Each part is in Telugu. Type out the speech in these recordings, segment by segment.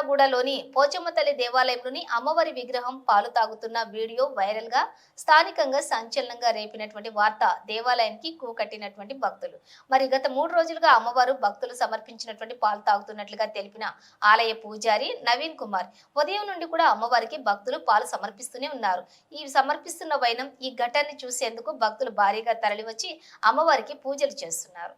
మదినాగూడలోని పోచమ్మ తల్లి దేవాలయంలోని అమ్మవారి విగ్రహం పాలు తాగుతున్న వీడియో వైరల్ గా స్థానికంగా సంచలనంగా రేపినటువంటి వార్త దేవాలయానికి కూకట్టినటువంటి భక్తులు. మరి గత 3 రోజులుగా అమ్మవారు భక్తులు సమర్పించినటువంటి పాలు తాగుతున్నట్లుగా తెలిపిన ఆలయ పూజారి నవీన్ కుమార్ ఉదయం నుండి కూడా అమ్మవారికి భక్తులు పాలు సమర్పిస్తూనే ఉన్నారు. ఈ సమర్పిస్తున్న వైనం ఈ ఘటాన్ని చూసేందుకు భక్తులు భారీగా తరలివచ్చి అమ్మవారికి పూజలు చేస్తున్నారు.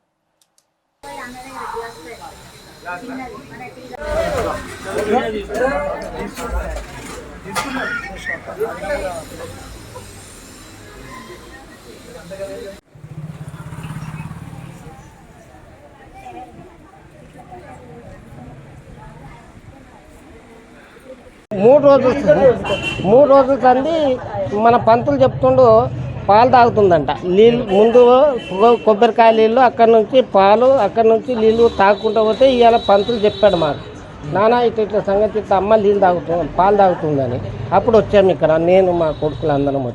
మూడు రోజుల సంది మన పంతులు చెప్తుండు పాలు తాగుతుందంట. నీళ్ళు ముందు కొబ్బరికాయ నీళ్ళు, అక్కడి నుంచి పాలు, అక్కడి నుంచి నీళ్ళు తాగుకుంటూ పోతే ఇవాళ పంతులు చెప్పాడు మాకు, నానా ఇట్లా సంగతి అమ్మ నీళ్ళు తాగుతుంది, పాలు తాగుతుందని. అప్పుడు వచ్చాము ఇక్కడ, నేను మా కొడుకులు అందరం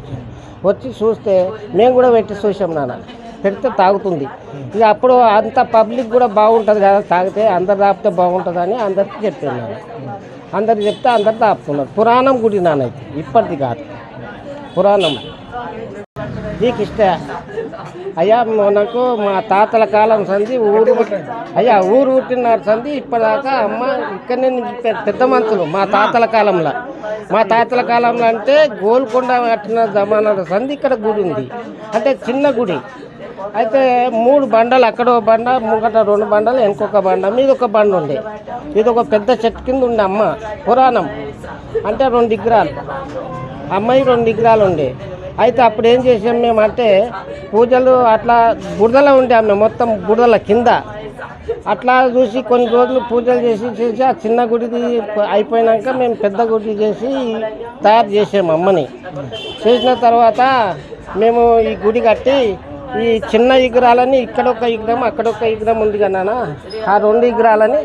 వచ్చి చూస్తే మేము కూడా పెట్టి చూసాం. నాన్న పెడితే తాగుతుంది. ఇక అప్పుడు అంత పబ్లిక్ కూడా బాగుంటుంది కదా, తాగితే అందరు తాపితే బాగుంటుందని అందరికీ చెప్పాను. అందరికి చెప్తే అందరు తాపుతున్నారు. పురాణం గుడి నానైతే ఇప్పటిది కాదు, పురాణం. నీకు ఇష్ట అయ్యా, మనకు మా తాతల కాలం సంది ఊరు పుట్టినారు సంది ఇప్పటిదాకా అమ్మ ఇక్కడనే పెద్ద మంతులు. మా తాతల కాలంలో అంటే గోల్కొండ కట్టిన జమానాల సంది ఇక్కడ గుడి ఉంది. అంటే చిన్న గుడి అయితే 3 బండలు, అక్కడో బండ, ముంగట 2 బండలు, వెనుకొక బండ, మీద ఒక బండ ఉండే. ఇది ఒక పెద్ద చెట్టు కింద ఉండే అమ్మ. పురాణం అంటే 2 విగ్రహాలు, అమ్మాయి 2 విగ్రహాలు ఉండే. అయితే అప్పుడు ఏం చేసాం మేము అంటే పూజలు అట్లా బురదలో ఉండే ఆమె, మొత్తం బురదల కింద. అట్లా చూసి కొన్ని రోజులు పూజలు చేసి ఆ చిన్న గుడిది అయిపోయినాక మేము పెద్ద గుడి చేసి తయారు చేసాము అమ్మని. చేసిన తర్వాత మేము ఈ గుడి కట్టి ఈ చిన్న విగ్రహాలని ఇక్కడొక విగ్రహం, అక్కడొక విగ్రహం ఉంది కదా, ఆ 2 విగ్రహాలని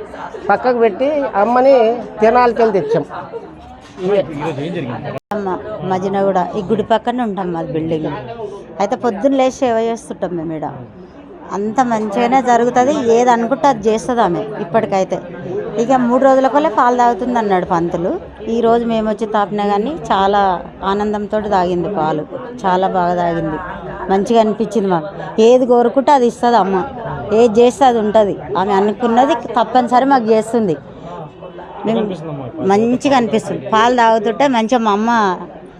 పక్కకు పెట్టి అమ్మని తినాలకి వెళ్ళి తెచ్చాం. మదినాగూడ ఈ గుడి పక్కనే ఉంటాం మాది బిల్డింగ్. అయితే పొద్దున్న లేచి సేవ చేస్తుంటాం మేము ఇక్కడ. అంత మంచిగానే జరుగుతుంది, ఏది అనుకుంటే అది చేస్తుంది ఆమె. ఇప్పటికైతే ఇక 3 రోజులకోలే పాలు తాగుతుంది అన్నాడు పంతులు. ఈరోజు మేము వచ్చి తాపినా కానీ చాలా ఆనందంతో తాగింది పాలు, చాలా బాగా తాగింది. మంచిగా అనిపించింది మాకు. ఏది కోరుకుంటే అది ఇస్తుంది అమ్మ, ఏది చేస్తే అది ఉంటుంది. ఆమె అనుకున్నది తప్పనిసరి మాకు చేస్తుంది. మేము మంచిగా అనిపిస్తుంది. పాలు తాగుతుంటే మంచిగా మా అమ్మ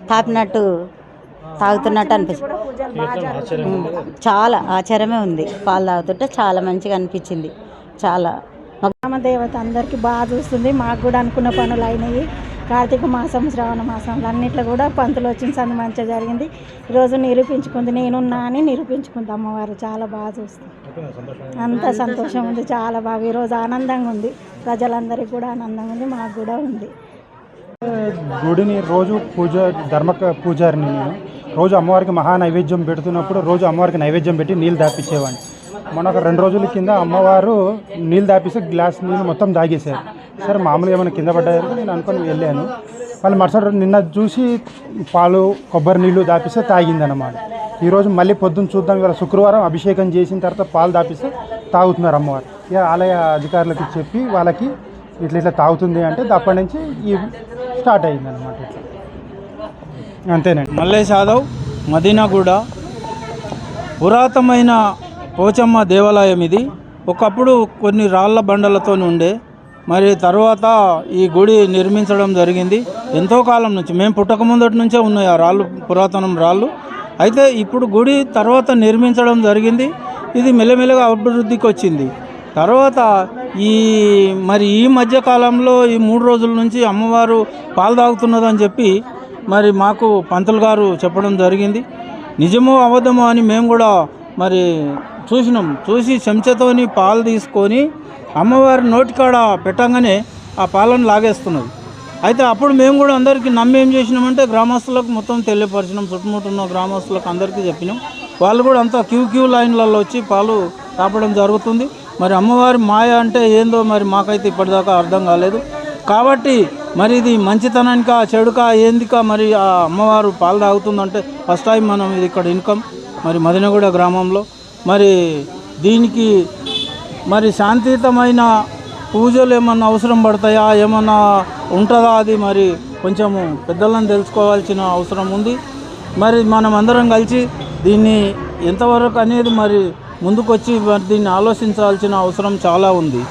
తాపినట్టు తాగుతున్నట్టు అనిపిస్తుంది. చాలా ఆశ్చర్యమే ఉంది. పాలు తాగుతుంటే చాలా మంచిగా అనిపించింది. చాలా దేవత అందరికీ బాగా చూస్తుంది. మాకు కూడా అనుకున్న పనులు అయినాయి. కార్తీక మాసం, శ్రావణ మాసం అన్నిట్లో కూడా పంతులు వచ్చిన సంది మంచిగా జరిగింది. ఈరోజు నిరూపించుకుంది, నేనున్నా అని నిరూపించుకుంది అమ్మవారు. చాలా బాగా చూస్తుంది. అంత సంతోషం ఉంది, చాలా బాగా. ఈరోజు ఆనందంగా ఉంది, ప్రజలందరికీ కూడా ఆనందంగా ఉంది, మాకు కూడా ఉంది. గుడిని రోజు పూజారిని నేను రోజు అమ్మవారికి మహా నైవేద్యం పెడుతున్నప్పుడు రోజు అమ్మవారికి నైవేద్యం పెట్టి నీళ్ళు దాపించేవాడిని. మొన్న ఒక 2 రోజుల కింద అమ్మవారు నీళ్ళు దాపిస్తే గ్లాస్ నీళ్ళు మొత్తం తాగేశారు. సరే మామూలుగా ఏమైనా కింద పడ్డారు నేను అనుకొని వెళ్ళాను. వాళ్ళు మరుసటి రోజు నిన్న చూసి పాలు, కొబ్బరి నీళ్ళు దాపిస్తే తాగిందన్నమాట. ఈరోజు మళ్ళీ పొద్దున్న చూద్దాం, ఇవాళ శుక్రవారం అభిషేకం చేసిన తర్వాత పాలు దాపిస్తే తాగుతున్నారు అమ్మవారు. ఇక ఆలయ అధికారులకి చెప్పి వాళ్ళకి ఇట్లా తాగుతుంది అంటే అప్పటి నుంచి ఈ స్టార్ట్ అయిందన్నమాట. ఇట్లా అంతేనండి. మల్లేష్ యాదవ్, మదినాగూడ. పురాతనమైన పోచమ్మ దేవాలయం ఇది. ఒకప్పుడు కొన్ని రాళ్ల బండలతో ఉండే, మరి తర్వాత ఈ గుడి నిర్మించడం జరిగింది. ఎంతో కాలం నుంచి, మేము పుట్టక ముందటి నుంచే ఉన్నాయి ఆ రాళ్ళు, పురాతనం రాళ్ళు. అయితే ఇప్పుడు గుడి తర్వాత నిర్మించడం జరిగింది. ఇది మెల్లమెల్లగా అభివృద్ధికి వచ్చింది. తర్వాత ఈ మధ్యకాలంలో ఈ 3 రోజుల నుంచి అమ్మవారు పాలు తాగుతున్నదని చెప్పి మరి మాకు పంతులు గారు చెప్పడం జరిగింది. నిజమో అబద్ధమో అని మేము కూడా మరి చూసి చెంచాతోని పాలు తీసుకొని అమ్మవారి నోటికాడ పెట్టంగానే ఆ పాలను లాగేస్తున్నది. అయితే అప్పుడు మేము కూడా అందరికీ నమ్మి ఏం చేసినామంటే గ్రామస్తులకు మొత్తం తెలియపరిచినాం. చుట్టుముట్టు ఉన్న గ్రామస్తులకు అందరికీ చెప్పినాం. వాళ్ళు కూడా అంతా క్యూ లైన్లలో వచ్చి పాలు తాపడం జరుగుతుంది. మరి అమ్మవారి మాయ అంటే ఏందో మరి మాకైతే ఇప్పటిదాకా అర్థం కాలేదు. కాబట్టి మరి ఇది మంచితనానికా చెడుకా ఏందికా మరి ఆ అమ్మవారు పాలు తాగుతుందంటే ఫస్ట్ టైం మనం ఇది ఇక్కడ ఇన్కమ్ మరి మదినాగూడ గ్రామంలో మరి దీనికి మరి శాంతియుతమైన పూజలు ఏమన్నా అవసరం పడతాయా, ఏమన్నా ఉంటుందా, అది మరి కొంచెము పెద్దలను తెలుసుకోవాల్సిన అవసరం ఉంది. మరి మనం అందరం కలిసి దీన్ని ఎంతవరకు అనేది మరి ముందుకొచ్చి దీన్ని ఆలోచించాల్సిన అవసరం చాలా ఉంది.